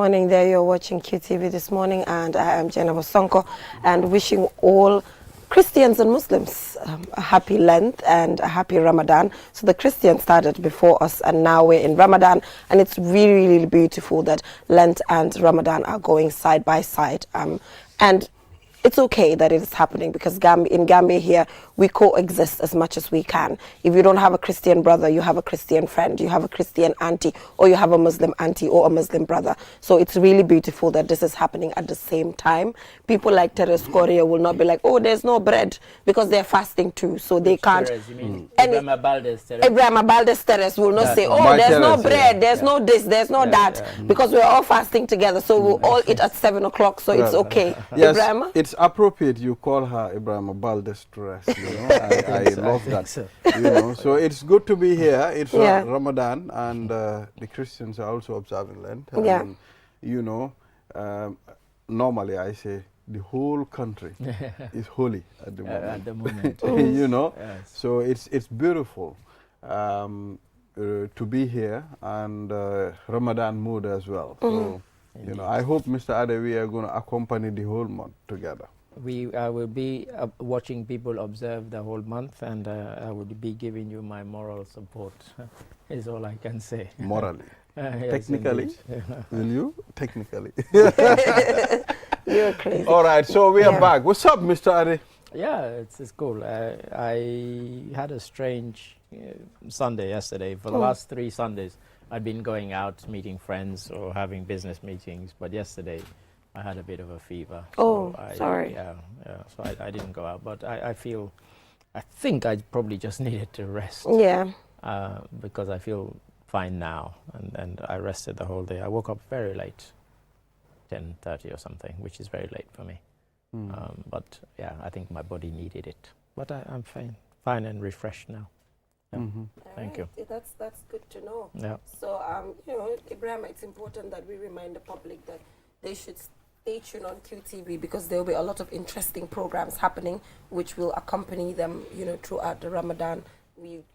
morning there. You're watching QTV This Morning, and I am Jenna Wasonko, and wishing all Christians and Muslims a happy Lent and a happy Ramadan. So the Christians started before us, and now we're in Ramadan, and it's really, really beautiful that Lent and Ramadan are going side by side. And it's okay that it is happening, because in Gambia here, we coexist as much as we can. If you don't have a Christian brother, you have a Christian friend, you have a Christian auntie, or you have a Muslim auntie or a Muslim brother. So it's really beautiful that this is happening at the same time. People like Teres Korea will not be like, oh, there's no bread, because they're fasting too, so they can't. Teres, you mean? Ibrahim Baldes Teres will not say, oh, there's no bread, there's no this, there's no that, because we're all fasting together, so we'll all eat at 7 o'clock, so it's okay. Yes, Ibrahim? it's appropriate you call her Ibrahim Baldes Teres. I love that. So it's good to be here. It's Ramadan, and the Christians are also observing Lent. And, normally I say the whole country is holy at the moment. Yes. So it's beautiful to be here, and Ramadan mood as well. So I hope, Mr. Ade, we are going to accompany the whole month together. We will be watching people observe the whole month, and I would be giving you my moral support, is all I can say. Morally? Yes, technically? Will you? Technically. You're crazy. All right, so we are back. What's up, Mr. Ade? Yeah, it's cool. I had a strange Sunday yesterday. For the last 3 Sundays, I'd been going out, meeting friends, or having business meetings, but yesterday I had a bit of a fever. Oh, so sorry. So I didn't go out, but I think I probably just needed to rest. Yeah. Because I feel fine now, and I rested the whole day. I woke up very late, 10:30 or something, which is very late for me. But yeah, I think my body needed it. But I'm fine and refreshed now. Yeah. Thank you. That's good to know. Yeah. So Ibrahim, it's important that we remind the public that they should stay tuned on QTV, because there will be a lot of interesting programs happening which will accompany them, throughout the Ramadan.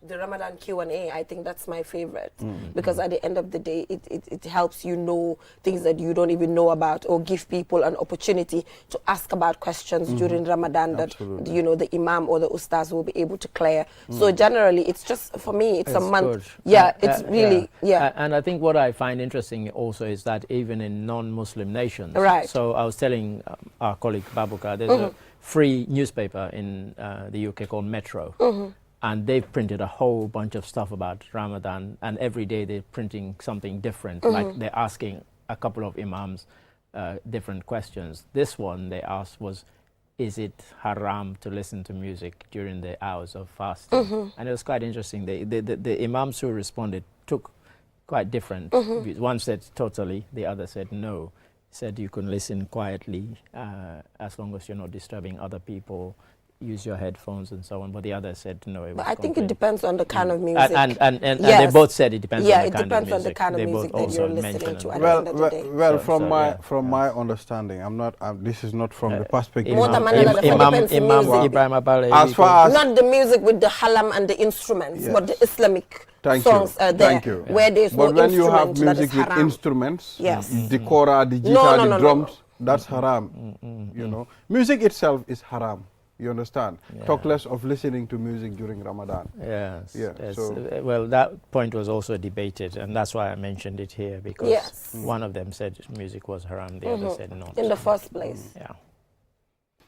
The Ramadan Q&A, I think that's my favorite, because at the end of the day, it helps you know things that you don't even know about, or give people an opportunity to ask about questions during Ramadan that, the Imam or the Ustaz will be able to clear. So generally, it's just, for me, it's a month. Good. Yeah, it's really, And I think what I find interesting also is that even in non-Muslim nations, right. So I was telling our colleague Babuka, there's a free newspaper in the UK called Metro. And they've printed a whole bunch of stuff about Ramadan, and every day they're printing something different. Like they're asking a couple of imams different questions. This one they asked was, is it haram to listen to music during the hours of fasting? And it was quite interesting. The imams who responded took quite different views. One said totally, the other said no. He said you can listen quietly as long as you're not disturbing other people. Use your headphones and so on, but the other said no. It was I think it depends on the kind of music. And they both said it depends on the kind of music. Yeah, it depends on the kind of music that you're listening to at the end of the day. Well, from my understanding, I'm not. This is not from the perspective. Imam Ibrahim Abale. As far as not the music with the halam and the instruments, but the Islamic songs are there, where there's no instrument. But when you have music with instruments, the kora, the guitar, the drums, that's haram. Music itself is haram. You understand? Yeah. Talk less of listening to music during Ramadan. Yes. So well, that point was also debated, and that's why I mentioned it here, because one of them said music was haram, the other said not. In the first place. Yeah.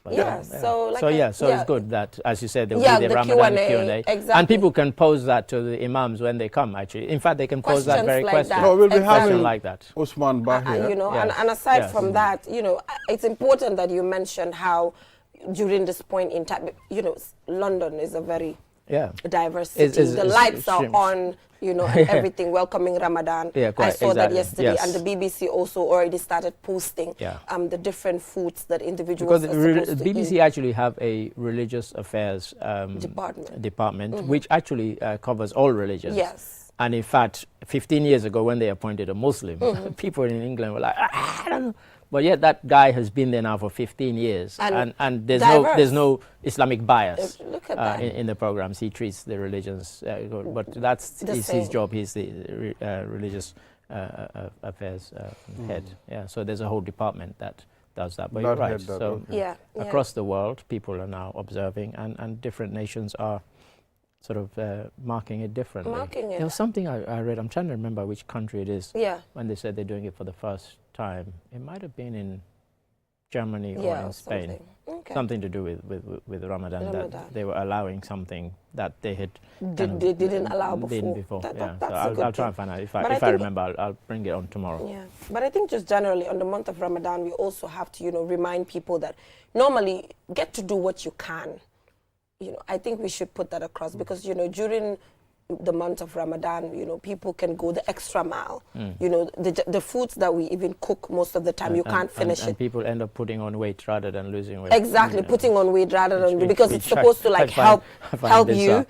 But So it's good that, as you said, there will be the Ramadan Q&A. Exactly. And people can pose that to the imams when they come, actually. In fact, they can pose that very question. No, we'll be having like that. Usman Bahir. And aside from that, it's important that you mentioned how during this point in time, London is a very diverse city. The lights are on, and everything, welcoming Ramadan. I saw that yesterday, and the BBC also already started posting the different foods that individuals are supposed to eat. BBC actually have a religious affairs department which actually covers all religions. Yes. And in fact, 15 years ago, when they appointed a Muslim, people in England were like, I don't know. But yet that guy has been there now for 15 years, and there's no Islamic bias in the programs. He treats the religions, but that's his job. He's the religious affairs head. Yeah, so there's a whole department that does that. But That you're right. head, that, So okay. across the world, people are now observing, and different nations are sort of marking it differently. There was something I read. I'm trying to remember which country it is. Yeah. When they said they're doing it for the first time, it might have been in Germany or in Spain. Something. Okay. Something to do with Ramadan, that they were allowing something that they had they didn't allow before. before. That's so I'll try and find out. If I remember, I'll bring it on tomorrow. Yeah, but I think just generally on the month of Ramadan, we also have to, remind people that normally get to do what you can. I think we should put that across because, during the month of Ramadan, people can go the extra mile. The foods that we even cook most of the time, you can't finish it. And people end up putting on weight rather than losing weight. Exactly, putting on weight rather than, because it's supposed to help you.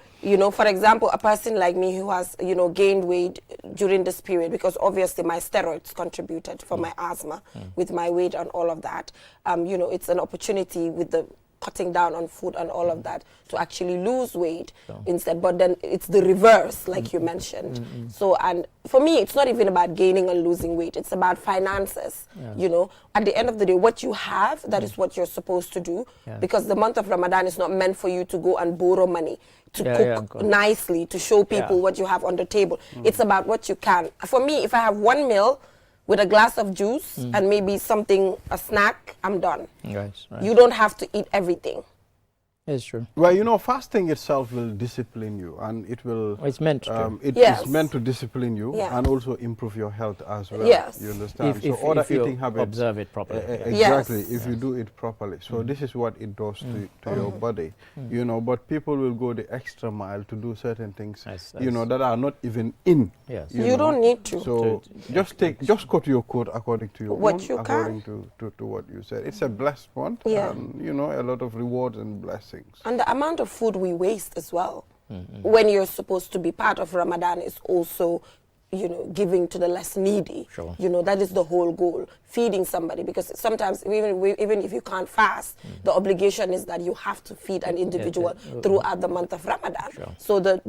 For example, a person like me who has, gained weight during this period, because obviously my steroids contributed for my asthma with my weight and all of that. It's an opportunity with the cutting down on food and all of that to actually lose weight instead, but then it's the reverse, like you mentioned. So, and for me, it's not even about gaining and losing weight, it's about finances. At the end of the day, what you have, that is what you're supposed to do, because the month of Ramadan is not meant for you to go and borrow money to cook nicely, to show people what you have on the table. It's about what you can. For me, if I have one meal with a glass of juice and maybe a snack, I'm done. Right. You don't have to eat everything. It's true. Well, fasting itself will discipline you, and it will. It's meant to. It is meant to discipline you and also improve your health as well. Yes. You understand? If eating habits, observe it properly. Exactly. If you do it properly. So this is what it does to your body. But people will go the extra mile to do certain things. That are not even in. Yes. You don't need to. So just cut your coat according to your what own, you according can. to what you said. It's a blessed month. Yeah. And, a lot of rewards and blessings. And the amount of food we waste as well, when you're supposed to be part of Ramadan, is also, giving to the less needy. Sure. That is the whole goal, feeding somebody. Because sometimes, even if you can't fast, the obligation is that you have to feed an individual throughout the month of Ramadan. Sure. So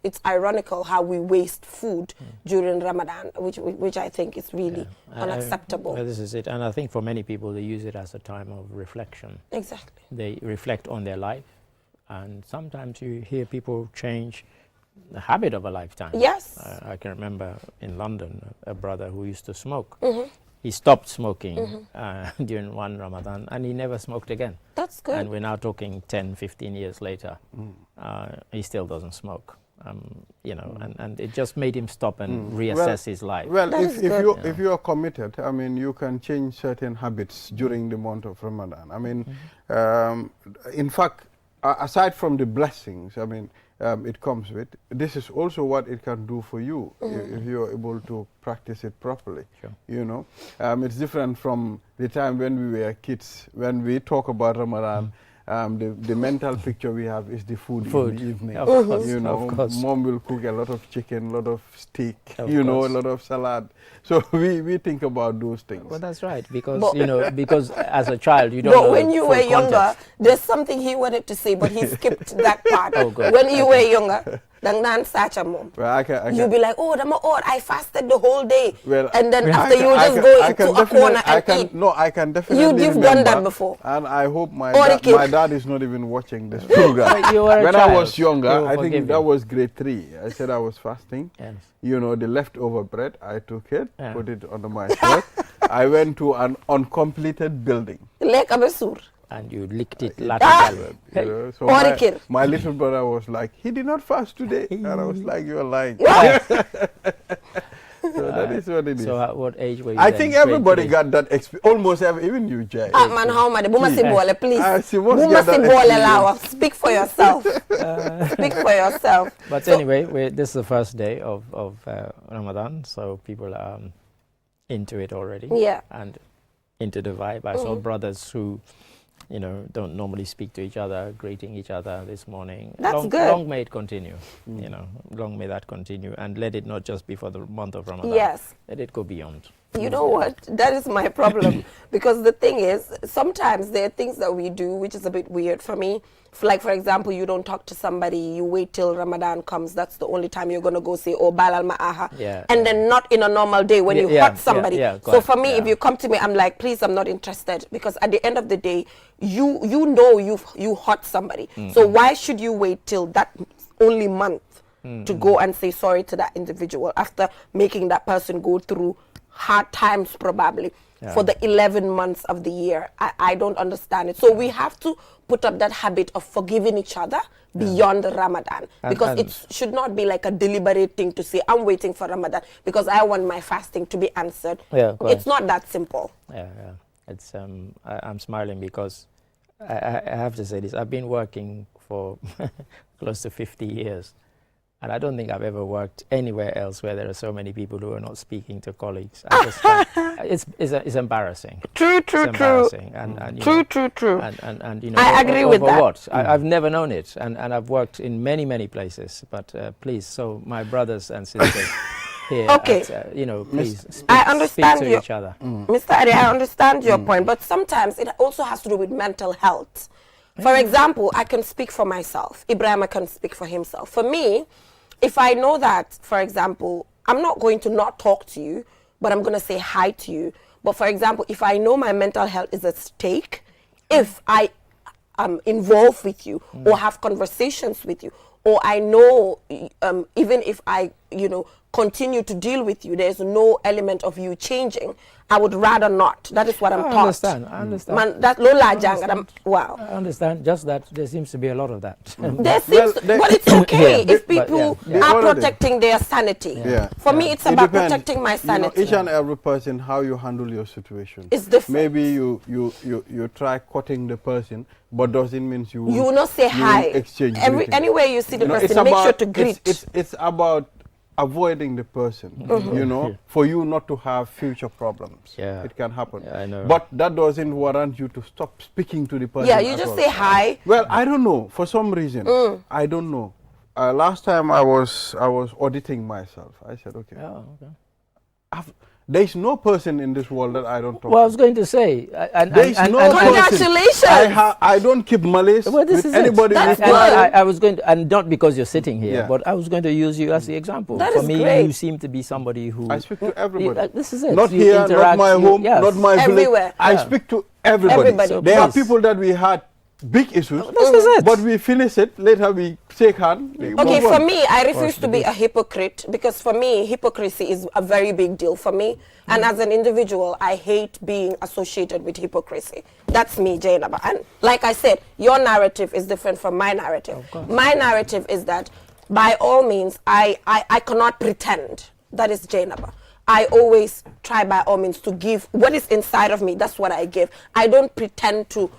it's ironical how we waste food during Ramadan, which I think is really unacceptable. This is it. And I think for many people, they use it as a time of reflection. Exactly. They reflect on their life. And sometimes you hear people change the habit of a lifetime. Yes. I can remember in London, a brother who used to smoke. He stopped smoking during one Ramadan, and he never smoked again. That's good. And we're now talking 10, 15 years later. He still doesn't smoke. And it just made him stop and reassess his life. Well, if you are committed, you can change certain habits during the month of Ramadan. In fact, aside from the blessings, it comes with, this is also what it can do for you if you are able to practice it properly. Sure. It's different from the time when we were kids. When we talk about Ramadan, the mental picture we have is the food in the evening. Of course, of course. Mom will cook a lot of chicken, a lot of steak, a lot of salad. So we think about those things. Well, that's right, because because as a child you don't know. But when you were younger, there's something he wanted to say, but he skipped that part. When you were younger, you'll be like, I fasted the whole day. Well, and then after you just go into a corner and eat. No, I can definitely You've done that before. And I hope my dad is not even watching this program. When I was younger, I think that was grade 3. I said I was fasting. Yes. The leftover bread, I took it, put it under my shirt. I went to an uncompleted building. And you licked it so my little brother was like, he did not fast today. And I was like, you're lying. So that is what it is. So at what age were you I think everybody got that experience. Almost even you, Jay. Please. Speak for yourself. Speak for yourself. But anyway, this is the first day of Ramadan, so people are into it already. Yeah. And into the vibe. I saw brothers who don't normally speak to each other, greeting each other this morning. That's good. Long may it continue, long may that continue, and let it not just be for the month of Ramadan. Yes. Let it go beyond. You know what? That is my problem. Because the thing is, sometimes there are things that we do which is a bit weird for me. Like, for example, you don't talk to somebody, you wait till Ramadan comes. That's the only time you're going to go say, oh, Balal Ma'aha. And then not in a normal day when you hurt somebody. So for me, if you come to me, I'm like, please, I'm not interested. Because at the end of the day, you know you hurt somebody. So why should you wait till that only month to go and say sorry to that individual after making that person go through hard times probably for the 11 months of the year? I don't understand it. So we have to put up that habit of forgiving each other beyond the Ramadan, because it should not be like a deliberate thing to say, I'm waiting for Ramadan because I want my fasting to be answered. It's not that simple. It's I'm smiling because I have to say this. I've been working for close to 50 years. And I don't think I've ever worked anywhere else where there are so many people who are not speaking to colleagues. I just it's embarrassing. True. And true. And you know, I agree with that. What? I've never known it, and I've worked in many places. But please, so my brothers and sisters here, you know, please speak to each other. Mr. Ade, I understand your point, but sometimes it also has to do with mental health. For example, I can speak for myself. Ibrahim can speak for himself. For me, if I know that, for example, I'm not going to not talk to you, but I'm going to say hi to you. But for example, if I know my mental health is at stake, if I am involved with you or have conversations with you, or I know even if I, you know, continue to deal with you, there's no element of you changing, I would rather not. That is what I'm taught. I understand. Man, that lola jang. Wow. I understand. Just that there seems to be a lot of that. There seems, but it's okay if people are protecting their sanity. For me, it's about protecting my sanity. You know, each and every person, how you handle your situation is different. Maybe you try cutting the person, but doesn't mean you will not say hi. Exchange anywhere you see the person, make sure to greet. It's about avoiding the person, you know, for you not to have future problems. It can happen. I know. But that doesn't warrant you to stop speaking to the person. You just say hi. Well, I don't know. For some reason, I don't know. Last time I was auditing myself. I said, okay. There is no person in this world that I don't talk to. Well, I was going to say, congratulations. I don't keep malice with anybody. I was going to, and not because you're sitting here, but I was going to use you as the example. For me, great. You seem to be somebody who... I speak to everybody. This is it. Not here, not my home, not my village. Everywhere. I speak to everybody. So there are people that we had big issues, but we finish it, later we shake hands. Okay, for me, I refuse to be a hypocrite, because for me, hypocrisy is a very big deal for me. And as an individual, I hate being associated with hypocrisy. That's me, Jainaba. And like I said, your narrative is different from my narrative. My narrative is that, by all means, I cannot pretend. That is Jainaba. I always try by all means to give what is inside of me. That's what I give. I don't pretend to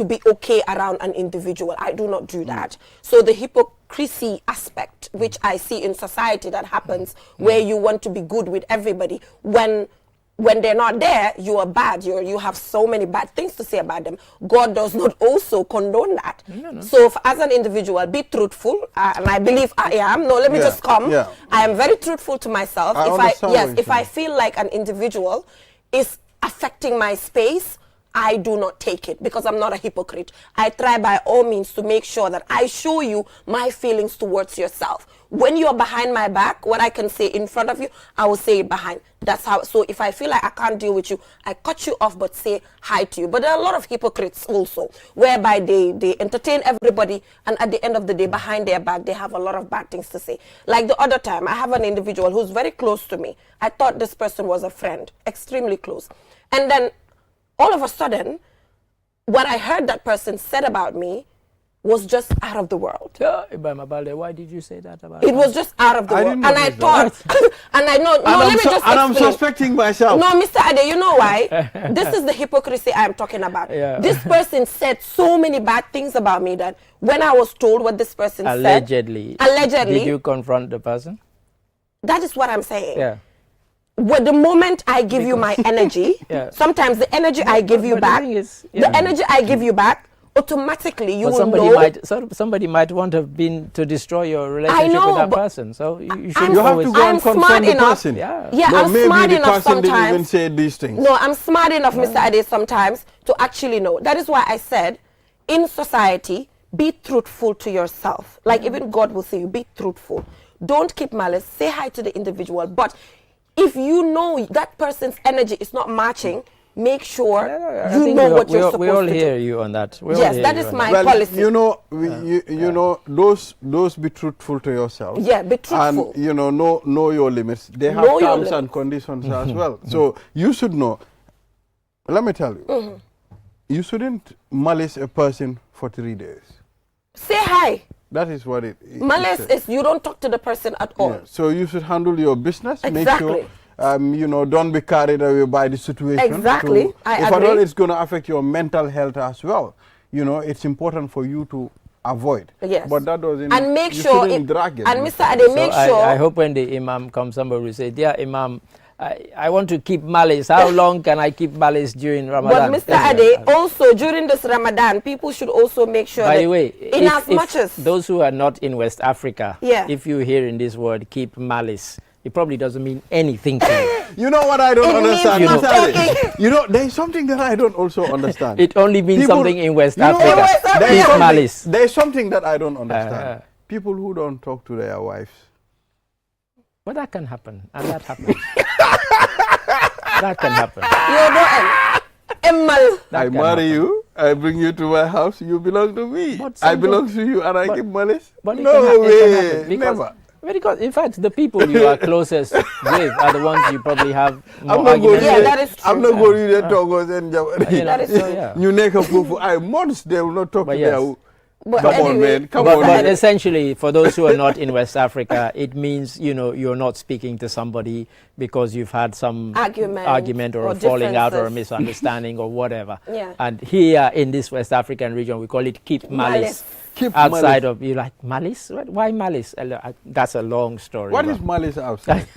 be okay around an individual. I do not do that. So the hypocrisy aspect, which I see in society that happens, where you want to be good with everybody, when they're not there, you are bad. You have so many bad things to say about them. God does not also condone that. So as an individual, be truthful, and I believe I am. No, let me just come. I am very truthful to myself. If I feel like an individual is affecting my space, I do not take it, because I'm not a hypocrite. I try by all means to make sure that I show you my feelings towards yourself. When you're behind my back, what I can say in front of you, I will say it behind. That's how. So if I feel like I can't deal with you, I cut you off but say hi to you. But there are a lot of hypocrites also, whereby they entertain everybody, and at the end of the day, behind their back, they have a lot of bad things to say. Like the other time, I have an individual who's very close to me. I thought this person was a friend, extremely close. And then all of a sudden, what I heard that person said about me was just out of the world. Why did you say that about it? It was just out of the world. And I thought, and I know, no, let me just explain. And I'm suspecting myself. No, Mr. Ade, you know why? This is the hypocrisy I am talking about. This person said so many bad things about me that when I was told what this person said. Allegedly. Did you confront the person? That is what I'm saying. Well, the moment I give you my energy, sometimes the energy I give you back, the energy I give you back automatically you will know. Somebody might want to destroy your relationship with that person. So you should you have to go and confront the person. Yeah, no, I'm smart enough sometimes. Didn't even say these things. No, I'm smart enough, Mr. Ade, sometimes to actually know. That is why I said, in society, be truthful to yourself. Like even God will say, you be truthful. Don't keep malice. Say hi to the individual. But if you know that person's energy is not matching, make sure you know what you're supposed to do. We all hear you on that. Yes, that is my policy. You know, you know, those be truthful to yourself. Yeah, be truthful. And you know your limits. They have terms and conditions as well. So you should know. Let me tell you, you shouldn't malice a person for 3 days. Say hi. That is what it malice is. You don't talk to the person at all. Yeah. So you should handle your business. Exactly. Make sure, you know, don't be carried away by the situation. Exactly. So if at all it's going to affect your mental health as well, you know, it's important for you to avoid. Yes. But that doesn't. And make sure. Drag it. And Mr. Ade, make sure. I hope when the Imam comes, somebody will say, "Dear Imam, I want to keep malice. How long can I keep malice during Ramadan?" But Mr. Ade, also during this Ramadan, people should also make sure. By the way, if those who are not in West Africa, yeah, if you hear in this word "keep malice," it probably doesn't mean anything to you. You know what I don't understand? You know, there is something that I don't also understand. It only means something in West Africa. Keep malice. There is something that I don't understand. People who don't talk to their wives. Well, that can happen, and that happens. That can happen. I marry you, I bring you to my house, you belong to me. I belong to you, and I keep malice. No way, never. Because, in fact, the people you are closest with are the ones you probably have more arguments with. Yeah, that is true. I'm not going to talk and that is true, yeah. You make a fool. Months they will not talk to their. Come on, But essentially, for those who are not in West Africa, it means, you know, you're not speaking to somebody because you've had some argument or a falling out or a misunderstanding or whatever. Yeah. And here in this West African region, we call it keep malice. Outside of, you like malice? Why malice? That's a long story. What is malice outside?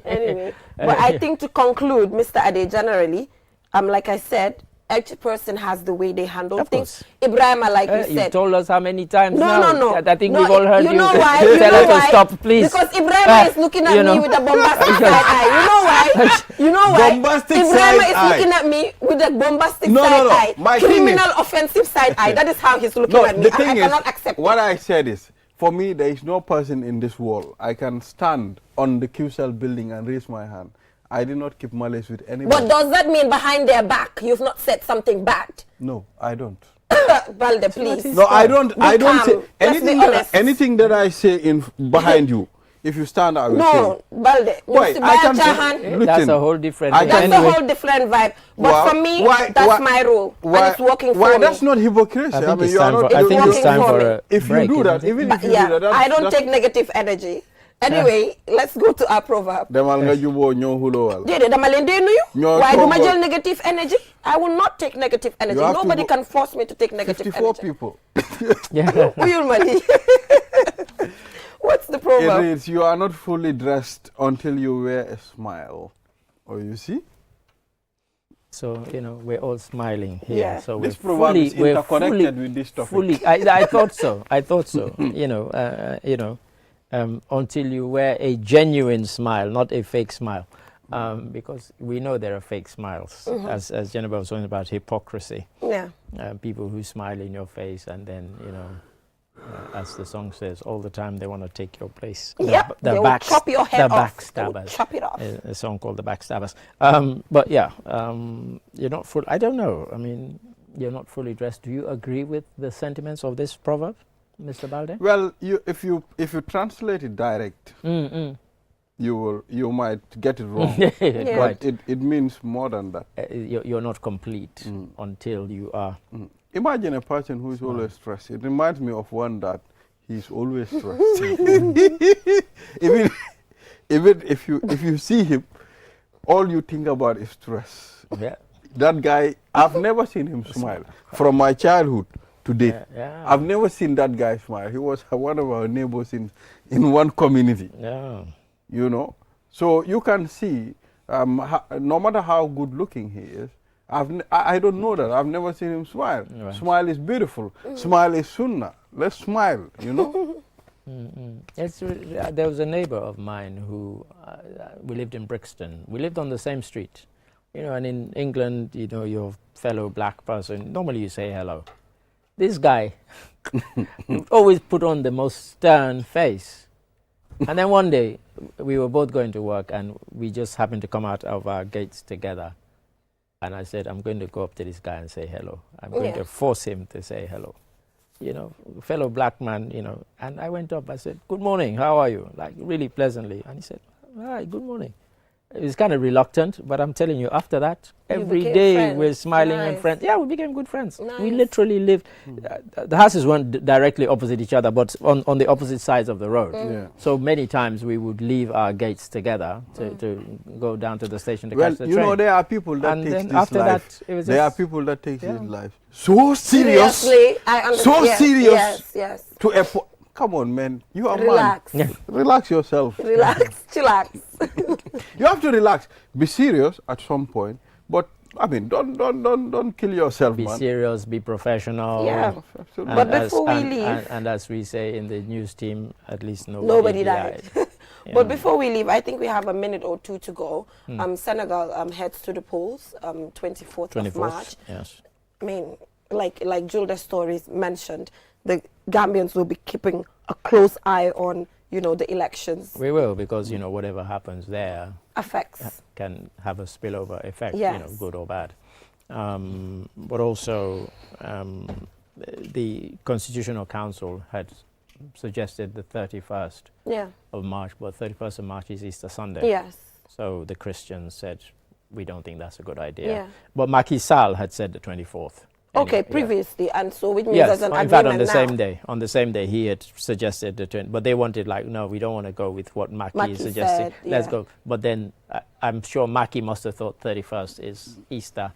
Anyway, but I think to conclude, Mr. Ade, generally, like I said, each person has the way they handle things. Ibrahim, like you said. You've told us how many times now. No. I think we've all heard you. You know why? Tell us to stop, please. Because Ibrahim is looking at me with a bombastic side eye. You know why? You know why? Bombastic Ibrahim is side looking at me with a bombastic side eye. My criminal, offensive side eye. That is how he's looking at me. The thing I cannot accept what I said is, for me, there is no person in this world I can stand on the QCell building and raise my hand. I did not keep malice with anybody. But does that mean behind their back you've not said something bad? No, I don't. Balde, please. No, I don't. I don't say anything that I say behind you. If you stand, I will say. No, Balde. Why? That's a whole different. That's a whole different vibe. But for me, that's my rule, and it's working for me. That's not hypocrisy. I think it's time for a if you do that, even if you do that, I don't take negative energy. Anyway, let's go to our proverb. Why do I negative energy? I will not take negative energy. Nobody can force me to take negative 54 energy. people. What's the proverb? It reads, you are not fully dressed until you wear a smile. Oh, you see? So, you know, we're all smiling here. Yeah. So this proverb is interconnected with this topic. I thought so. I thought so. Until you wear a genuine smile, not a fake smile. Because we know there are fake smiles, as Jennifer was talking about hypocrisy. Yeah. People who smile in your face and then, you know, as the song says, all the time they want to take your place. Yep, they will chop your head off. Backstabbers. Chop it off. A song called The Backstabbers. But yeah, you're not full. I don't know. I mean, you're not fully dressed. Do you agree with the sentiments of this proverb, Mr. Balde? Well, if you translate it direct, you might get it wrong. Yeah. But it means more than that. You're not complete until you are. Imagine a person who is always stressed. It reminds me of one that he's always stressed. even if you see him, all you think about is stress. Yeah. That guy, I've never seen him smile from my childhood to date. Yeah. I've never seen that guy smile. He was one of our neighbors in one community. Yeah. You know, so you can see, no matter how good looking he is, I don't know that. I've never seen him smile. Right. Smile is beautiful. Smile is sunnah. Let's smile, you know. There was a neighbor of mine who, we lived in Brixton. We lived on the same street. You know, and in England, you know, your fellow black person, normally you say hello. This guy always put on the most stern face. And then one day, we were both going to work, and we just happened to come out of our gates together. And I said, I'm going to go up to this guy and say hello. I'm going to force him to say hello. You know, fellow black man, you know. And I went up, I said, good morning, how are you? Like, really pleasantly. And he said, hi, good morning. He was kind of reluctant, but I'm telling you, after that, every day friends. We're smiling and friends. Yeah, we became good friends. Nice. We literally lived, the houses weren't directly opposite each other, but on the opposite sides of the road. Yeah. So many times we would leave our gates together to go down to the station to catch the train. You know, there are people that and take then this after life. That, it was there are people that take this life so serious. Seriously, I understand. So serious. Yes, yes. To a come on, man. You are relax. Man. Yeah. Relax yourself. Relax. Chillax. You have to relax. Be serious at some point, but I mean, don't kill yourself, man. Be serious. Be professional. Yeah, absolutely. But before we leave, and as we say in the news team, at least nobody died. But before we leave, I think we have a minute or two to go. Senegal heads to the polls 24th of March. Yes. I mean, like Julda's stories mentioned, the Gambians will be keeping a close eye on, you know, the elections. We will, because, you know, whatever happens there can have a spillover effect, you know, good or bad. But also, the Constitutional Council had suggested the 31st of March, but 31st of March is Easter Sunday. Yes. So the Christians said, we don't think that's a good idea. Yeah. But Macky Sall had said the 24th. Okay, previously, and so which means there's an agreement now. In fact, on the same day, he had suggested the 20th, but they wanted, like, no, we don't want to go with what Macky suggested. Let's go. But then I'm sure Macky must have thought 31st is Easter.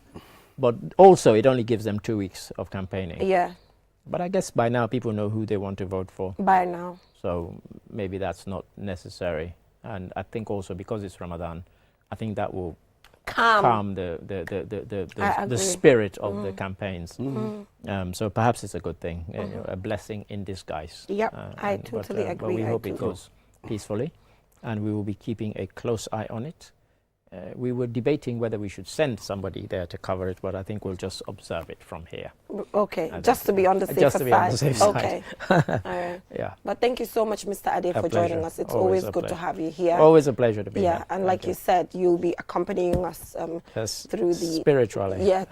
But also, it only gives them 2 weeks of campaigning. Yeah. But I guess by now, people know who they want to vote for. By now. So maybe that's not necessary. And I think also, because it's Ramadan, I think that will calm the spirit of the campaigns. So perhaps it's a good thing, you know, a blessing in disguise. Yep, I totally agree. But we hope it goes peacefully, and we will be keeping a close eye on it. We were debating whether we should send somebody there to cover it, but I think we'll just observe it from here. Okay, just to be on the safer side. On the safe side. Okay. All right. Yeah. But thank you so much, Mr. Ade, for joining us. It's always good to have you here. Always a pleasure to be here. Yeah, and like you said, you'll be accompanying us through the spiritually, yes,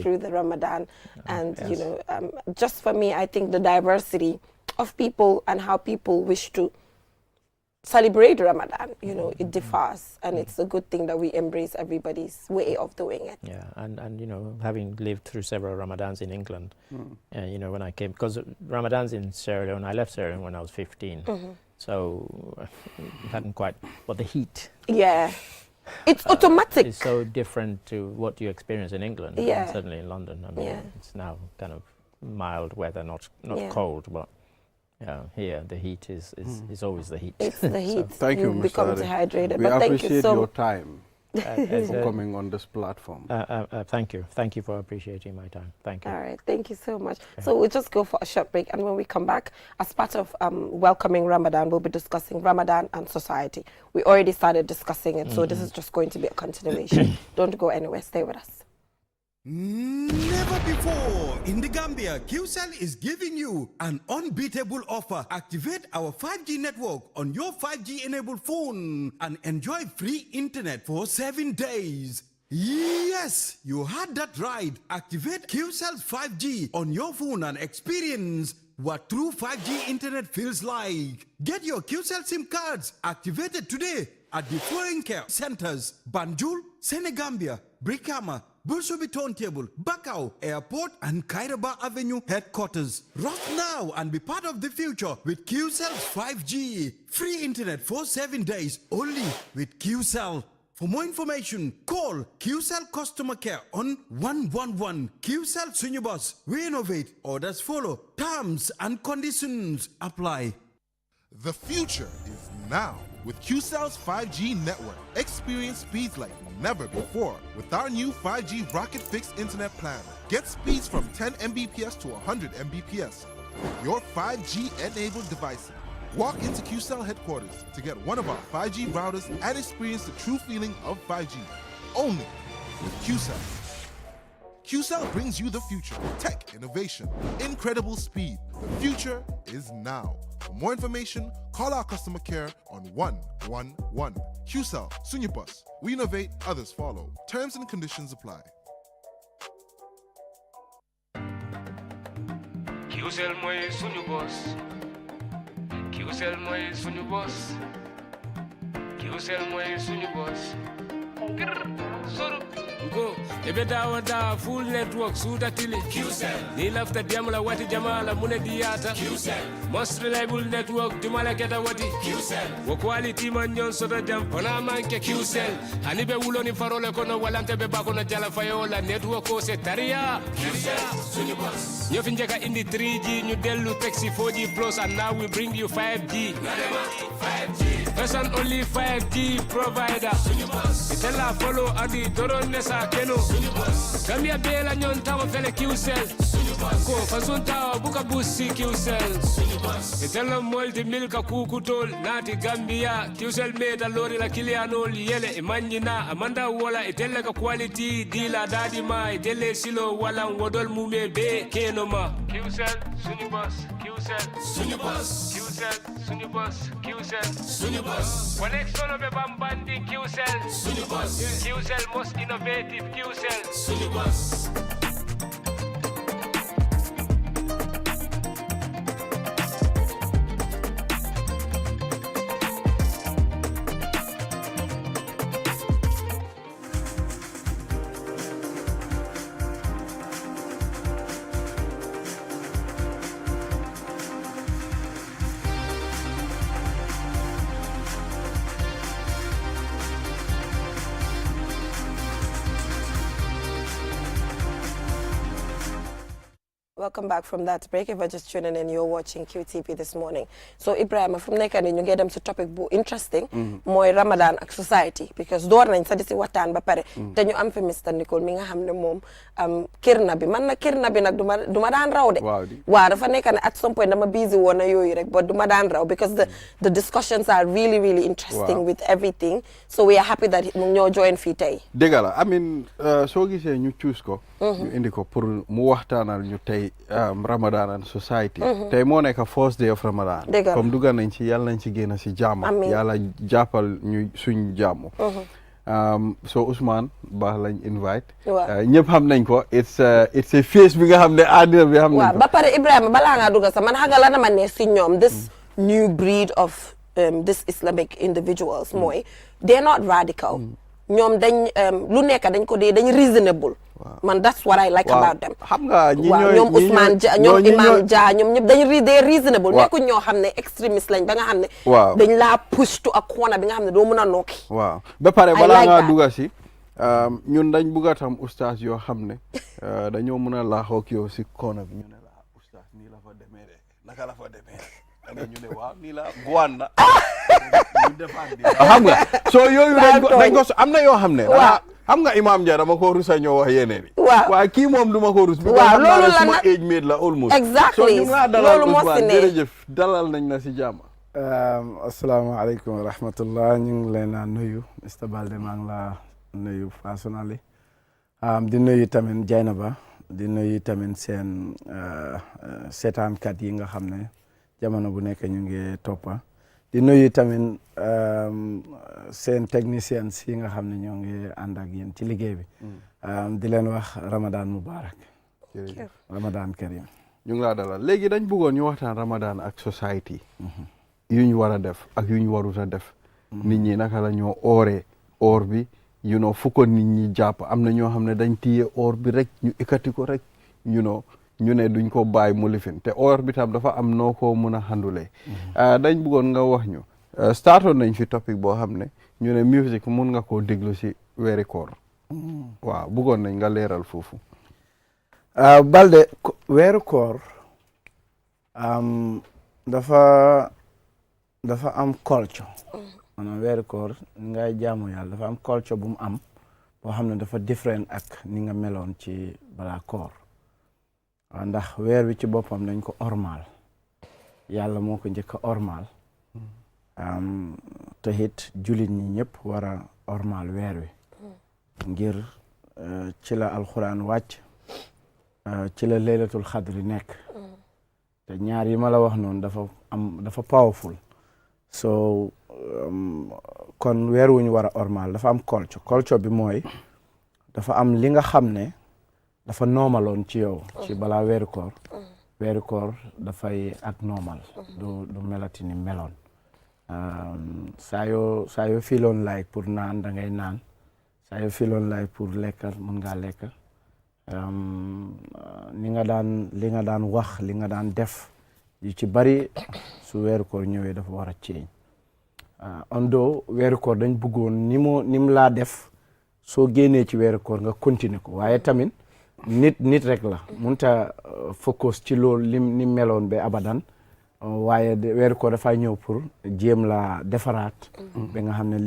through the Ramadan, and you know, just for me, I think the diversity of people and how people wish to celebrate Ramadan, you know, it differs, and it's a good thing that we embrace everybody's way of doing it. Yeah, and you know, having lived through several Ramadans in England, you know, when I came, because Ramadans in Sierra Leone, I left Sierra Leone when I was 15, so hadn't quite, but the heat. Yeah, it's automatic. It's so different to what you experience in England, and certainly in London. I mean, it's now kind of mild weather, not cold, but here the heat is always the heat. It's the heat. So, thank you, Mr. become dehydrated. We appreciate your time for coming on this platform. Thank you. Thank you for appreciating my time. Thank you. All right. Thank you so much. Okay. So we'll just go for a short break, and when we come back, as part of welcoming Ramadan, we'll be discussing Ramadan and society. We already started discussing it, so this is just going to be a continuation. Don't go anywhere. Stay with us. Never before in the Gambia, QCell is giving you an unbeatable offer. Activate our 5G network on your 5G enabled phone and enjoy free internet for 7 days. Yes, you heard that right. Activate QCell's 5G on your phone and experience what true 5G internet feels like. Get your QCell SIM cards activated today at the foreign care centers: Banjul, Senegambia, Brikama, Bursubi Turntable, Bakau Airport, and Kairaba Avenue headquarters. Rush now and be part of the future with QCell's 5G. Free internet for 7 days only with QCell. For more information, call QCell Customer Care on 111. QCell Sunubus. We innovate. Orders follow. Terms and conditions apply. The future is now with QCell's 5G network. Experience speeds like never before with our new 5G Rocket Fixed Internet plan. Get speeds from 10 Mbps to 100 Mbps. Your 5G-enabled device. Walk into QCell headquarters to get one of our 5G routers and experience the true feeling of 5G. Only with QCell. QCell brings you the future. Tech, innovation, incredible speed. The future is now. For more information, call our customer care on 111. QCell, Sunu Bus. We innovate, others follow. Terms and conditions apply. QCell mooy Sunu Bus. QCell mooy Sunu Bus. QCell mooy Sunu Bus. Go, ebe dawa full network suda tili QCell. Ni lafta diamla wati jamala mune diata QCell. Most reliable network dumala keta wati QCell. Wo quality man nyon soda jam pona manke QCell. Hanibe wulo ni farole kono walante be bako na jala fayola network ko se taria QCell Sunu Bus. Nyo finjeka indi 3G ñu delu taxi 4G plus and now we bring you 5G. 5G. First and only 5G provider. Sunu Bus. Itella follow adi doron nesa keno Gambia bela nyon tawa fele QCell ko fason tawa buka busi QCell itella molti milka kukutol nati Gambia QCell meta lori la kilianol yele imanyina amanda wala itella ka quality dila dadi ma itelle silo wala wodol mume be kenoma QCell Sunu Bus QCell Sunu Bus QCell Sunu Bus QCell Sunu Bus connection be bambandi QCell Sunu Bus QCell most innovative QCell Sunu Bus. Welcome back from that break. If you're just tuning in, you're watching QTV this morning. So Ibrahim, from nekani ñu ngi dem ci topic bu interesting mooy Ramadan ak society because door nañ sa di si waxtaan ba pare te ñu am fi Mr Nicole mi nga xam ne moom kirna bi man na kirna bi nag duma daan raw de waaw dafa nekk ne at some point dama busy woon na yooyu rek but duma daan raw because the discussions are really interesting with everything, so we are happy that mu ñoo join fii tey dëgg la I mean soo gisee ñu choose ko ñu indi ko pour mu waxtaanal ñu tey Ramadan and society tey moo nekk first day of Ramadan comme dugal nañ ci yàlla nañ ci génn si jàmm yàlla jàppal ñu suñ jàmm so Ousmane Ba lañ invite ñëpp xam nañ ko it's a face bi nga xam ne àddina bi xam nañ ko ba pare Ibrahima balaa ngaa dugal sax man xaga la dama ne si ñoom this new breed of this Islamic individuals mooy they're not radical ñoom dañ lu nekk dañ ko dee dañ reasonable man that's what I like about them xam nga ñoom Ousmane Dia ñoom Imam Dia ñoom ñëpp dañ dee reasonable nekkuñ ñoo xam ne extremiste lañ ba nga xam ne dañ laa push to a corner bi nga xam ne doo mën a nokki waaw ba pare balaa ngaa duga si ñun dañ bugg a tam oustaz yoo xam ne dañoo mën a laaxoo ak yow si corner bi ñu ne la oustaz nii la fa demee de naka la fa demee de ñu ne waaw nii la guwaan na xam nga soo yooyu dañ ko am na yoo xam ne xam nga Imam Dia dama ko rus a ñoo wax yeneen yi waaye kii moom du ma ko rus bi xam naa ne suma age mate la almost exactly so ñu ngaa dalal Ousmane jërëjëf dalal nañ la si jàmm asalaamaaleykum wa rahmatullah ñu ngi leen a nuyu Mr Balde maa ngi la nuyu personally di nuyu tamit Jaynaba di nuyu tamit seen seetaankat yi nga xam ne jamono bu nekk ñu ngi toppa di nuyu tamit seen techniciens yi nga xam ne ñoo ngi ànd ak yéen ci liggéey bi di leen wax Ramadan Mubarak Ramadan Karim ñu ngi laa dalal léegi dañ bëggoon ñu waxtaan Ramadan ak society yu ñu war a def ak yu ñu warut a def nit ñi naka la ñoo ooree oor bi you know fu ko nit ñi jàpp am na ñoo xam ne dañ téye oor bi rek ñu ikkati ko rek you know ñu ne duñ ko bàyyi mu lifin te oor bi tam dafa am noo ko mën a handule dañ bëggoon nga wax ñu startoon nañ fi topic boo xam ne ñu ne musique mun nga koo déglu si weeri koor waaw bëggoon nañ nga leeral foofu Balde weeru koor dafa am culture maanaam weeru koor ngay jaamu yàlla dafa am culture bu mu am boo xam ne dafa different ak ni nga meloon ci balaa koor ndax weer wi ci boppam dañ ko ormal yàlla moo ko njëkk a ormal te it jullit ñi ñëpp war a ormal weer wi ngir ci la alxuraan wàcc ci la laylatul xadri nekk te ñaar yi ma la wax noonu dafa powerful so kon weer wu ñu war a ormal dafa am culture bi mooy dafa am li nga xam ne dafa normaloon ci yow ci balaa weeru koor dafay ak normal du melati ni meloon saa yoo filoon like pour naan da ngay naan saa yoo filoon like pour lekkal mën ngaa lekk li nga daan wax li nga daan def yu ci bari su weeru koor ñëwee dafa war a ceeñ ondo weeru koor dañ bëggoon ni mu laa def soo génnee ci weeru koor nga continuer ko waaye tamit nit rek la munta focus ci loolu ni meloon ba abadan waaye weeru koor dafay ñëw pour jéem la defaraat ba nga xam ne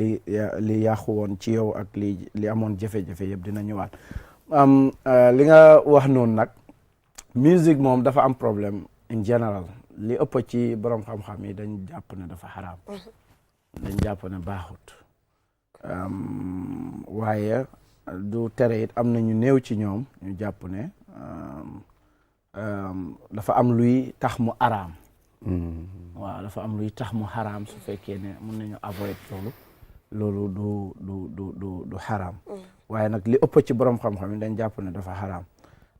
li yàqu woon ci yow ak li amoon jafe-jafe yëpp dina ñëwaat li nga wax noonu nag musique moom dafa am problème in general li ëpp ci borom xam-xam yi dañ jàpp ne dafa xaraam dañ jàpp ne baaxut waaye du tere it am na ñu néew ci ñoom ñu jàpp ne dafa am luy tax mu araam waaw dafa am luy tax mu xaraam su fekkee ne mën nañu avoid loolu du xaraam waaye nag li ëpp ci borom xam-xam yi dañ jàpp ne dafa xaraam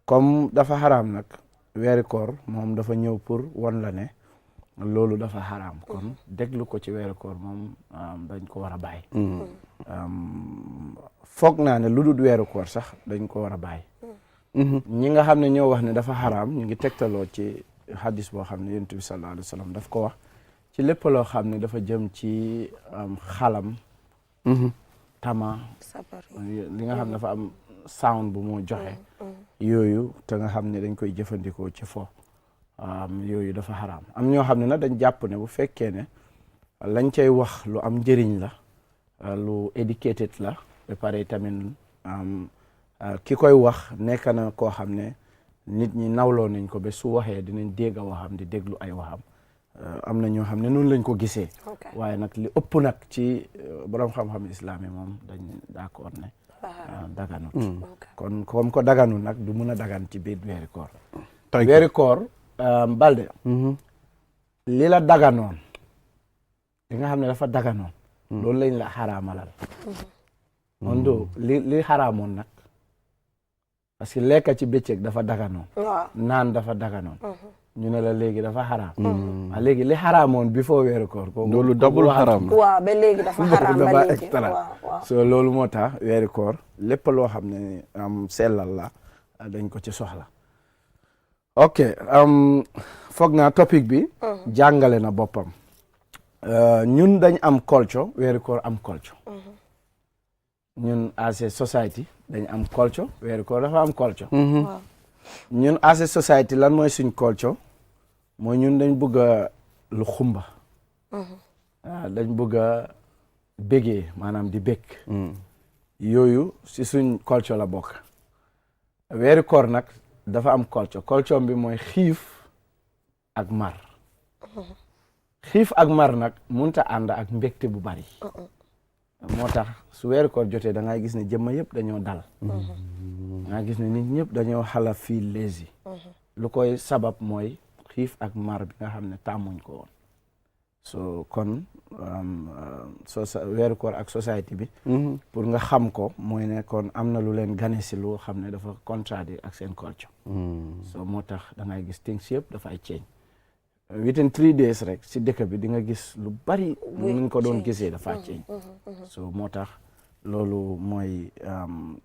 comme dafa xaraam nag weeri koor moom dafa ñëw pour won la ne loolu dafa xaraam kon déglu ko ci weeri koor moom dañ ko war a bàyyi foog naa ne lu dul weeru koor sax dañ ko war a bàyyi ñi nga xam ne ñoo wax ne dafa xaraam ñu ngi tegtaloo ci hadis boo xam ne yonent bi sallallahu alayhi wa sallam daf ko wax ci lépp loo xam ne dafa jëm ci xalam tama li nga xam ne dafa am sound bu moo joxe yooyu te nga xam ne dañ koy jëfandikoo ci fo yooyu dafa xaraam am ñoo xam ne nag dañ jàpp ne bu fekkee ne lañ cay wax lu am njëriñ la lu educated la ba pare tamit ki koy wax nekk na koo xam ne nit ñi nawloo nañ ko ba su waxee dinañ dégg a waxam di déglu ay waxam am na ñoo xam ne noonu lañ ko gisee waaye nag li ëpp nag ci borom xam-xam islam yi moom dañ d'accord ne daganut kon comme ko daganut nag du mun a dagan ci biir weeri koor weeri koor Balde li la daganoon li nga xam ne dafa daganoon loolu lañ la xaraamalal moom li xaraamoon nag parce que lekka ci bëccëg dafa daganoon naan dafa daganoon ñu ne la léegi dafa xaraam a léegi li xaraamoon before weeru koor ko loolu double xaraam waaw ba léegi dafa xaraam ba léegi extra so loolu moo tax weeru koor lépp loo xam ne am sellal la dañ ko ci soxla ok foog naa topic bi jàngale na boppam ñun dañ am culture weeru koor am culture ñun as a society dañ am culture weeru koor dafa am culture ñun as a society lan mooy suñ culture mooy ñun dañ bëgg a lu xumba dañ bëgg a bégee maanaam di bég yooyu si suñ culture la bokk weeru koor nag dafa am culture bi mooy xiif ak mar xiif ak mar nag munta ànd ak mbégte bu bari moo tax su weeru koor jotee da ngay gis ne jëmma yëpp dañoo dal nga gis ne nit ñëpp dañoo xala fii lazy lu koy sabab mooy xiif ak mar bi nga xam ne tàmmuñ ko woon so kon weeru koor ak society bi pour nga xam ko mooy ne kon am na lu leen gane si lu xam ne dafa contradire ak seen culture so moo tax da ngay gis things yëpp dafay change within 3 days rek si dëkk bi di nga gis lu bari ñu ko doon gisee dafa change so moo tax loolu mooy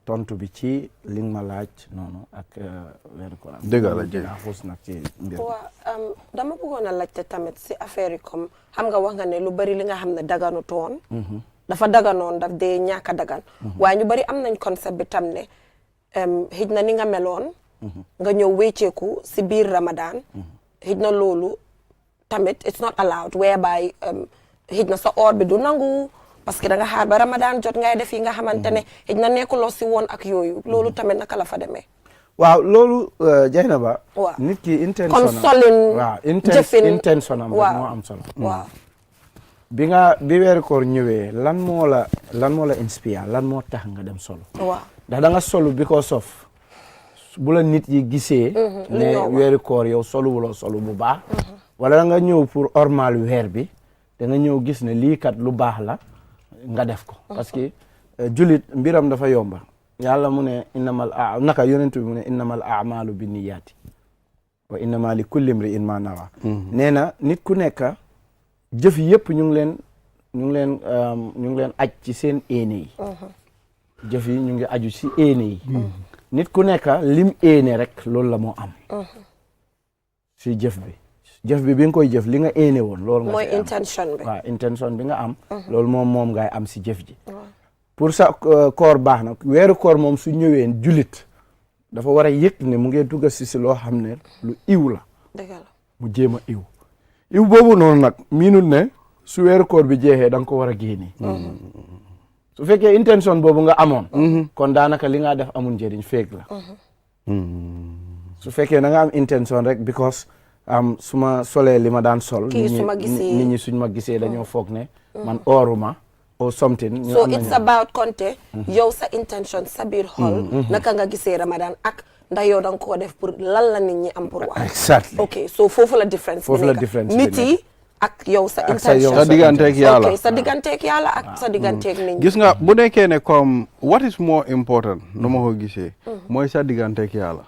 tontu bi ci li nga ma laaj noonu ak weeru koor dëgg la dinaa xuus nag ci mbir waaw dama bëggoon a laajte tamit si affaire yi comme xam nga wax nga ne lu bari li nga xam ne daganu toon dafa daganoon daf dee ñàkk a dagan waaye ñu bari am nañ concept bi tam ne xëj na ni nga meloon nga ñëw wécceeku si biir Ramadan xëj na loolu tamit it's not allowed whereby xëj na sa or bi du nangu parce que da nga xaar ba Ramadan jot ngay def yi nga xamante ne xëy na nekkuloo si woon ak yooyu loolu tamit naka la fa demee. waaw loolu Jaynaba. waaw nit ki intention kon solin. waaw intention am rek moo am solo. waaw bi weeru koor ñëwee lan moo la inspire lan moo tax nga dem solo. waaw ndax da nga solu because of bu la nit yi gisee. ne weeru koor yow soluwuloo solu bu baax. wala da nga ñëw pour ormal weer bi da nga ñëw gis ne lii kat lu baax la nga def ko. parce que julit mbiram dafa yomba. yàlla mu ne naka yonentu bi mu ne innamal a'malu binniyaati wa innama li kulli imri'in ma nawa. nee na nit ku nekk jëf yëpp ñu ngi leen aj ci seen éene yi. jëf yi ñu ngi aju ci éene yi. nit ku nekk lim éene rek loolu la moo am. ci jëf bi bi nga koy jëf li nga éene woon loolu nga mooy intention bi. waaw intention bi nga am. loolu moom ngay am ci jëf ji. pour ça koor baax na weeru koor moom su ñëwee julit dafa war a yëg ne mu ngi dugg si loo xam ne lu iw la. dëgg la mu jéem a iw boobu noonu nag miinul ne su weeru koor bi jeexee da nga ko war a génne. su fekkee intention boobu nga amoon. kon daanaka li nga def amul njëriñ feeg la. su fekkee da nga am intention rek because su ma solee li ma daan sol. nit ñi suñ ma gisee dañoo foog ne man ooruma. or something. so it's about Konte yow sa intention sa biir xol naka nga gisee Ramadan ak ndax yow da nga koo def pour lan la nit ñi am pour wax. exactly ok so foofu la différence nit yi ak yow sa intention sa digganteeg yàlla. sa digganteeg yàlla ak sa digganteeg nit ñi. gis nga bu nekkee ne comme what is more important nu ma ko gisee. mooy sa digganteeg yàlla.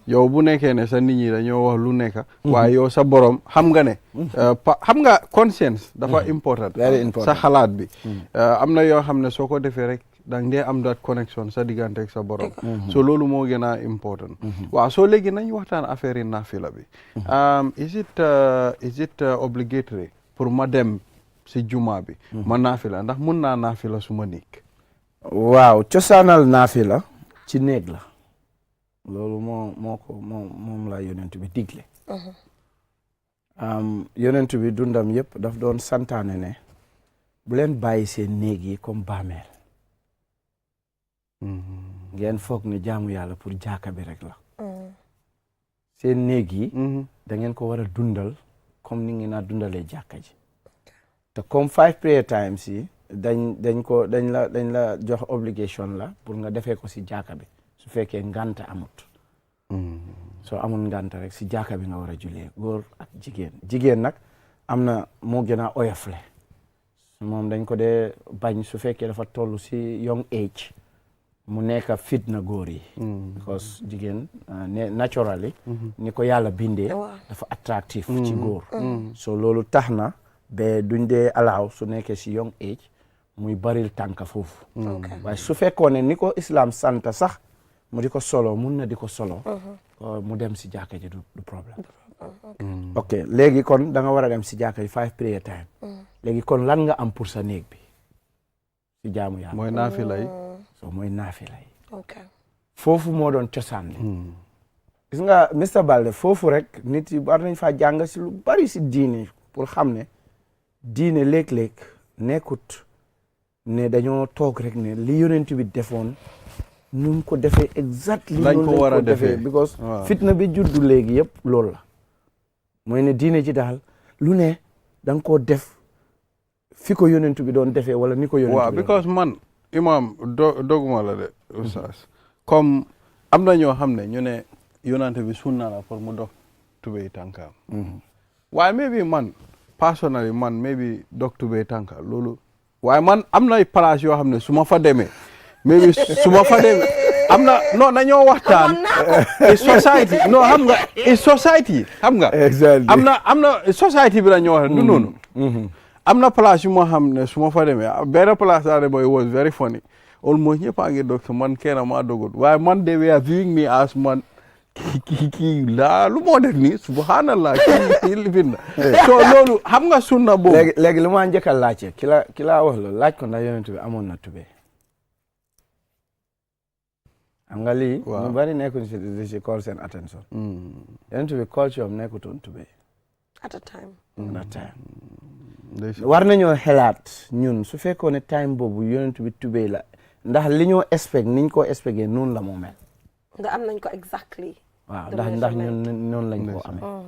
yow bu nekkee ne sa nit ñi dañoo wax lu nekk. waaye yow sa borom xam nga ne. xam nga conscience dafa important. very important sa xalaat bi. am na yoo xam ne soo ko defee rek da nga am that connection sa digganteeg sa borom. so loolu moo gën a important. waaw soo léegi nañ waxtaan affaire yi naafila bi. is it obligatory pour ma dem si juma bi. ma naafila ndax mun naa naafila su ma nekk. waaw cosaanal naafila ci néeg la. loolu moom la yonent bi digle. yonent bi dundam yëpp daf doon santaane ne bu leen bàyyi seen néeg yi comme bàmmeel. ngeen foog ne jaamu yàlla pour jaaka bi rek la. seen néeg yi. da ngeen ko war a dundal comme ni ngeen a dundalee jàkka ji. te comme 5 prayer times yi dañ la jox obligation la pour nga defee ko si jàkka bi su fekkee nganta amut. soo amul nganta rek si jàkka bi nga war a julee góor ak jigéen nag am na moo gën a oyofle moom dañ ko dee bañ su fekkee dafa toll si young age mu nekk fit na góor yi. because jigéen naturally ni ko yàlla bindee dafa attractive ci góor. so loolu tax na ba duñ dee allow su nekkee si young age muy baril tànka foofu. waaye su fekkoon ne ni ko islam santa sax mu di ko solo mun na di ko solo. mu dem si jàkka ji du problème. ok léegi kon da nga war a dem si jàkka ji 5 prayer time. léegi kon lan nga am pour sa néeg bi si jaamu yàlla. mooy naafila yi. so mooy naafila yi. ok foofu moo doon cosaan li. gis nga Mr Balde foofu rek nit yi war nañ faa jàng si lu bari si diine pour xam ne diine léeg-léeg nekkut ne dañoo toog rek ne li yonent bi defoon nu ko defee exactly lañ ko war a defee because fitna bi juddu léegi yëpp loolu la mooy ne diine ji daal lu ne da nga koo def fi ko yonent bi doon defee wala ni ko yonent bi waaw because man imam doguma la de oustaz comme am na ñoo xam ne ñu ne yonent bi sunna la pour mu dog tubéy tànkaam waaye maybe man personally man maybe dog tubéy tànka loolu waaye man am na place yoo xam ne su ma fa demee maybe su ma fa demee am na non nañoo waxtaan society non xam nga society xam nga am na society bi la ñoo wax du noonu am na place yu ma xam ne su ma fa demee benn place daa demee it was very funny almost ñëpp a ngi dog man kenn maa dogut waaye man they were viewing me as man kii laa lu moo def nii subhanallah kii lifin na so loolu xam nga sunna boobu léegi lu ma njëkk a laajte ki la wax loolu laaj ko ndax yonent bi amoon na tubéy xam nga lii ñu bari nekkuñ si call seen attention yonent bi culture am nekkutoon tubéy at a time war nañoo xelaat ñun su fekkoon ne time boobu yonent bi tubéy la ndax li ñoo expect niñ ko expecté noonu la moo mel. ndax am nañ ko exactly. waaw ndax ñun noonu lañ ko amee.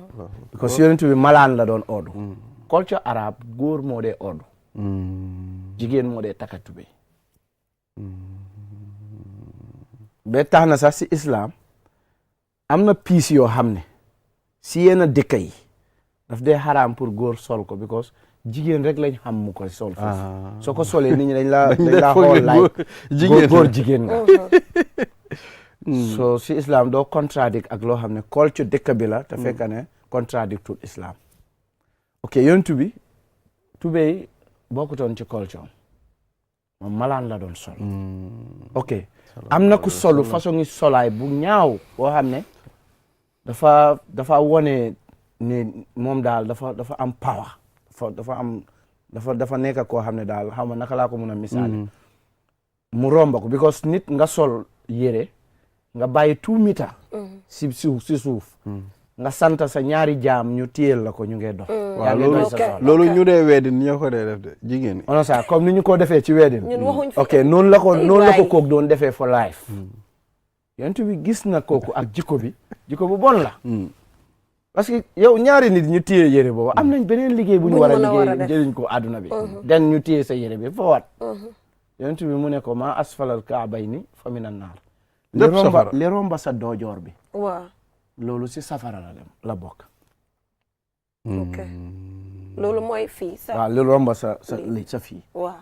because yonent bi malaan la doon oodu. culture arabe góor moo dee oodu. jigéen moo dee takka tubéy. ba tax na sax si islam am na piis yoo xam ne si yenn dëkk yi daf dee xaraam pour góor sol ko because jigéen rek lañ xam mu ko sol foofu soo ko solee nit ñi dañ la xool laay góor jigéen nga so si islam doo contradict ak loo xam ne culture dëkk bi la te fekk ne contradictul islam ok yontu bi tubéy bokkutoon ci culture moom malaan la doon sol ok am na ku solu façon ngi solaay bu ñaaw boo xam ne dafa wone ne moom daal dafa am power dafa nekk koo xam ne daal xam nga naka laa ko mun a misaale mu romba ko because nit nga sol yére nga bàyyi 2 meter si suuf nga sant sa ñaari jaam ñu téyel la ko ñu ngey dox loolu ñu dee weddin ñoo ko dee def de jigéen on ça comme ni ñu ko defee ci weddin ok noonu la ko kook doon defee for life yonent bi gis na kooku ak jikko bu bon la parce que yow ñaari nit ñu téye yére boobu am nañ beneen liggéey bu ñu war a liggéey jëriñ ko àdduna bi den ñu téye sa yére bi fa wat yonent bi mu ne ko maa asfalal kaabayni fa minan naar li romba sa doojoor bi waaw loolu si safara la bokk ok loolu mooy fii waaw li romba sa fii waaw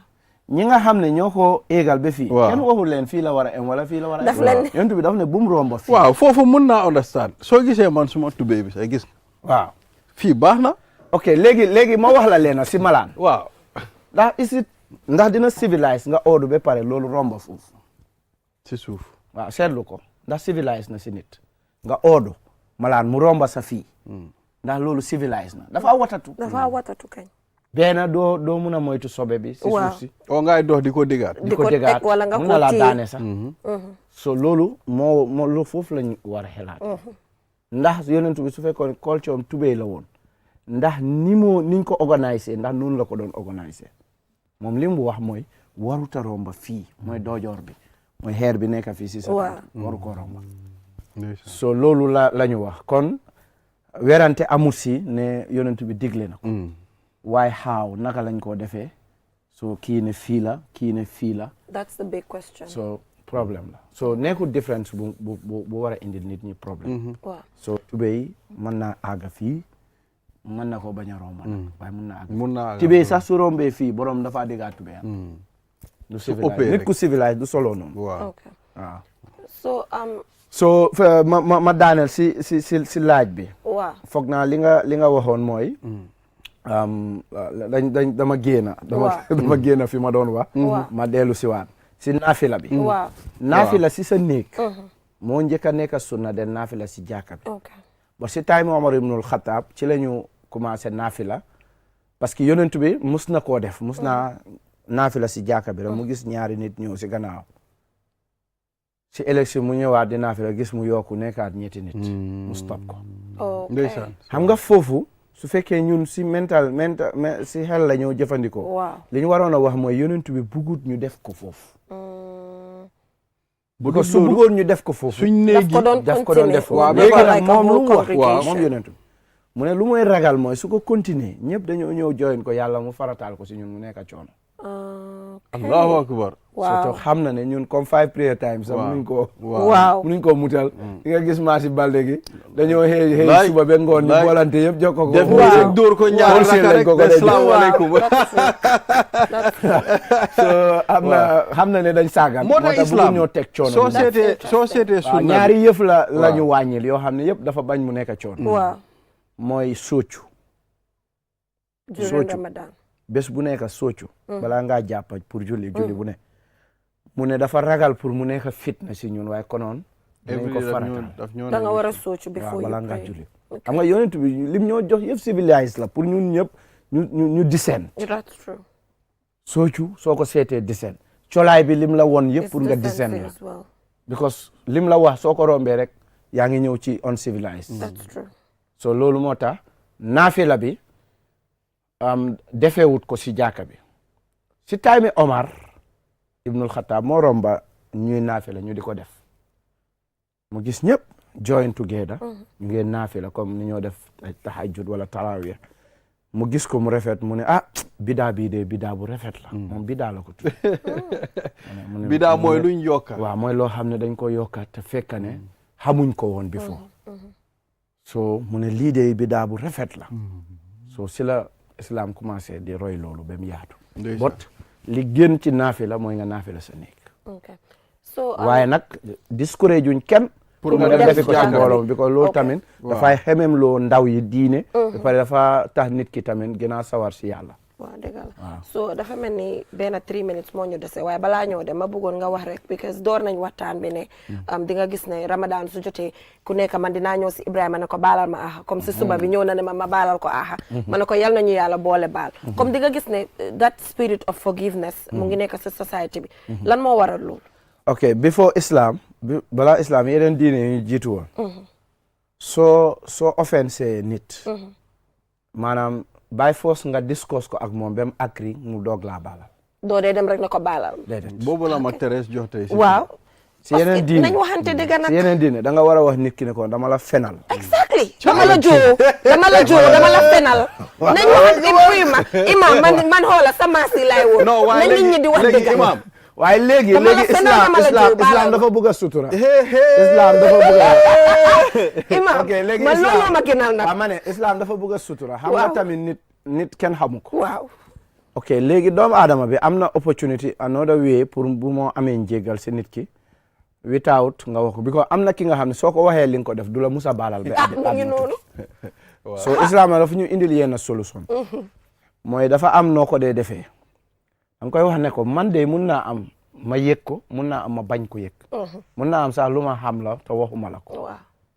ñi nga xam ne ñoo ko éegal ba fii kenn waxul leen fii la war a em wala fii la war a em yonent bi daf ne bu mu romba fii waaw foofu mun naa understand soo gisee man suma tubéy bi say gis waaw fii baax na ok léegi ma wax la leena si malaan waaw ndax dina civilise nga oodu ba pare loolu romba foofu si suuf waaw seetlu ko ndax civilise na si nit nga oodu malaan mu romba sa fii ndax loolu civilise na dafa watatu kañ benn doo mun a moytu sobe bi si suuf si ngay dox di ko déggaat wala nga mun na laa daane sax so loolu moo foofu lañ war a xelaat ndax yonent bi su fekkoon culture am tubéy la woon ndax niñ ko organiser ndax noonu la ko doon organiser moom li mu wax mooy waruta romba fii mooy doojoor bi mooy xeer bi nekk fii si sa waru ko romba so loolu la ñu wax kon werante amul si ne yonent bi digle na ko waaye xaaw naka lañ koo defee so kii ne fii la kii ne fii la that's the big question so problème la so nekkul différence bu war a indi nit ñi problème so tubéy mën naa àgga fii mën na ko bañ a romba nag waaye mën naa àgga tubéy sax su rombee fii borom dafa déggaa tubéy du civilisé nit ku civilisé du solo noonu waaw so ma daaneel si laaj bi waaw foog naa li nga waxoon mooy dama génn fi ma doon wax ma dellu si waat si naafila bi naafila si sa néeg moo njëkk a nekk sunna den naafila si jàkka bi ba si time Omar ibnul Xataab ci la ñu commencé naafila parce que yonent bi mus na koo def mus naa naafila si jàkka bi rek mu gis ñaari nit ñëw si gannaaw si élection mu ñëwaat di naafila gis mu yokku nekkaat ñetti nit mu stop ko ndeysaan xam nga foofu su fekkee ñun si mental si xel la ñoo jëfandikoo li ñu waroon a wax mooy yonent bi bugut ñu def ko foofu bu su bëggoon ñu def ko foofu suñ néegi daf ko doon def foofu léegi nag moom lu mu wax moom yonent bi mu ne lu mooy ragal mooy su ko continuer ñëpp dañoo ñëw join ko yàlla mu farataal ko si ñun mu nekk a coono allahu akbar surtout xam na ne ñun comme 5 prayer times sax munuñ ko mutal di nga gis maa si balde gi dañoo xëy suba ba ngoon ñu boolante yëpp jokko ko def musique dóor ko ñaar raka rek asalaamaaleykum so xam na ne dañ saagan moo tax islam ñoo teg coono soo seetee sunna ñaari yëf la ñu wàññil yoo xam ne yëpp dafa bañ mu nekk coono mooy soccu Ramadan bés bu nekk soccu balaa ngaa jàpp pour julli bu ne mu ne dafa ragal pour mu nekk fitna si ñun waaye konoon dinañ ko faratal da nga war a soccu before balaa ngaa julli xam nga yonent bi lim ñoo jox yëpp civilisé la pour ñun ñëpp ñu discern soccu soo ko seetee discern colaay bi lim la won yëpp pour nga discern la because lim la wax soo ko rombee rek yaa ngi ñëw ci uncivilised so loolu moo tax naafila bi defeewut ko si jàkka bi si time Omar ibnul Khattab moo romba ñuy naafila ñu di ko def mu gis ñëpp join together ñu ngeen naafila comme ni ñoo def tahajjud wala tarawih mu gis ko mu rafet mu ne bidaa bii de bidaa bu rafet la moom bidaa la ko tudd bidaa mooy luñ yokka waaw mooy loo xam ne dañ ko yokkaat te fekk ne xamuñ ko woon before so mu ne lii de bidaa bu rafet la so si la islam commencé di roy loolu ba mu yaatu bot li gën ci naafila mooy nga naafila sa néeg waaye nag discourage juñ kenn pour nga dem defi ko ci mbooloo bi ko loolu tamit dafay xemem loo ndaw yi diine ba pare dafa tax nit ki tamit gën a sawar si yàlla waaw dëgg la so dafa mel ni benn 3 minutes moo ñu dese waaye balaa ñëw dem ma bëggoon nga wax rek because door nañ waxtaan bi ne di nga gis ne Ramadan su jotee ku nekk man dinaa ñëw si Ibrahima ne ko baalal ma aha comme si suba bi ñëw na ne ma baalal ko aha ma ne ko yal nañu yàlla boole baal comme di nga gis ne that spirit of forgiveness mu ngi nekk si society bi lan moo waral loolu ok before islam balaa islam yeneen diine yi ñu jiitu woon soo offensé nit maanaam by force nga discuss ko ak moom ba mu agri mu doog laa baalal doo dee dem rek ne ko baalal boobu la ma Thérèse jox tey waaw si yeneen diine nañ waxante dëgg nag si yeneen diine da nga war a wax nit ki ne ko dama la fenal exactly dama la joo dama la fenal nañ waxante imam man xoola sa maas yi lay woon nañ nit ñi di wax dëgg imam waaye léegi islam dafa bëgg a sutura islam dafa bëgg a imam ok léegi man loolu ma gënal nag waaw ma ne islam dafa bëgg a sutura xam nga tamit nit kenn xamu ko waaw ok léegi doomu aadama bi am na opportunity another way pour bu moo amee njégal si nit ki without nga wax ko because am na ki nga xam ne soo ko waxee li nga ko def du la musa baalal ba mu ngi noonu so islam na dafa ñu indil yenn solution mooy dafa am noo ko dee defee danga koy wax ne ko man de mun naa am ma yëg ko mun naa am ma bañ ko yëg mun naa am sax lu ma xam la te waxuma la ko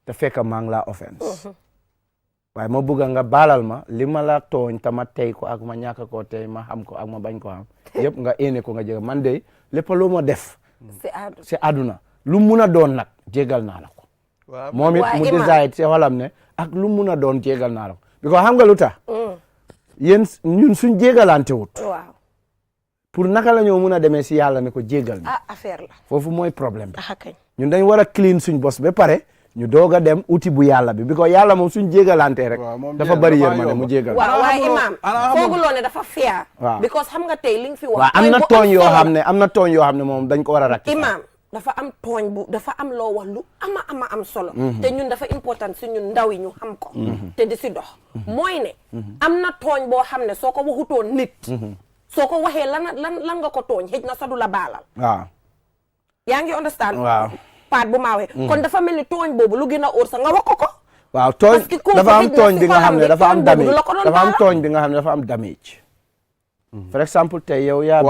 te fekk maa ngi laa offense waaye ma bëgg nga baalal ma li ma la tooñ te ma tey ko ak ma ñàkk koo tey ma xam ko ak ma bañ ko xam yëpp nga éene ko nga jégal man de lépp lu ma def si àdduna lu mun a doon nag jégal naa la ko moom it mu décide si xolam ne ak lu mun a doon jégal naa la ko because xam nga lu tax yéen ñun suñ jégalante wut pour naka la ñoo mun a demee si yàlla ne ko jégal na affaire la foofu mooy problème bi ñun dañ war a clean suñ bos ba pare ñu doog a dem uti bu yàlla bi because yàlla moom suñ jégalante rek dafa bari yërmande mu jégal waaye imam fooguloo ne dafa fier because xam nga tey li nga fi wax am na tooñ yoo xam ne moom dañ ko war a rakk imam dafa am tooñ bu dafa am loo wax lu ama am solo te ñun dafa important si ñun ndaw yi ñu xam ko te di si dox mooy ne am na tooñ boo xam ne soo ko waxutoon nit soo ko waxee lan nga ko tooñ xëj na sa du la baalal waaw yaa ngi understand waaw paat bu maawee kon dafa mel ni tooñ boobu lu gën a óor sax nga wax ko waaw tooñ dafa am tooñ bi nga xam ne dafa am damage dafa am tooñ bi nga xam ne dafa am damage for exemple tey yow yaa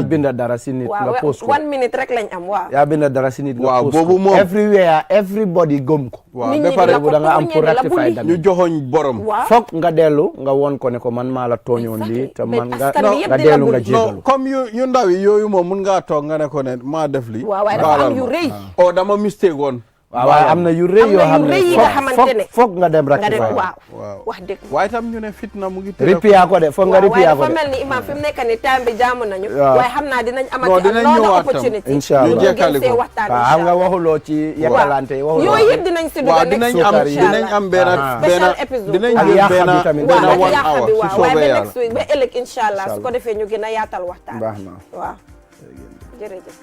binda dara si nit nga post ko 1 minute rek lañ am waaw yaa binda dara si nit nga post boobu ko moom everywhere everybody gëm ko waaw ba pare da nga am pour rectifier damage ñu joxoñ borom foog nga dellu nga woon ko ne ko man maa la tooñoon lii te man nga dellu nga jégalu comme yu ndaw yi yooyu moom mun ngaa toog nga ne ko ne maa def lii waaw waaye dafa am yu rëy dama mistake woon waaw am na yu rëy yoo xam ne foog nga dem rectifier waaw wax dëgg waaye tam ñu ne fitna mu ngi ripiya ko de foog nga ripiya ko de waaye dafa mel ni imam fi mu nekk ni time bi jaamu nañu waaye xam naa dinañ amati another opportunity inshallah ñu see waxtaan waaw xam nga waxuloo ci yekkalante waxuloo yooyu yëpp dinañ si dugal dinañ am benn episode dinañ jël benn 1 hour su soobee waaye ba yàlla next week ba ëllëg inshallah su ko defee ñu gën a yaatal waxtaan baax na waaw jërëjëf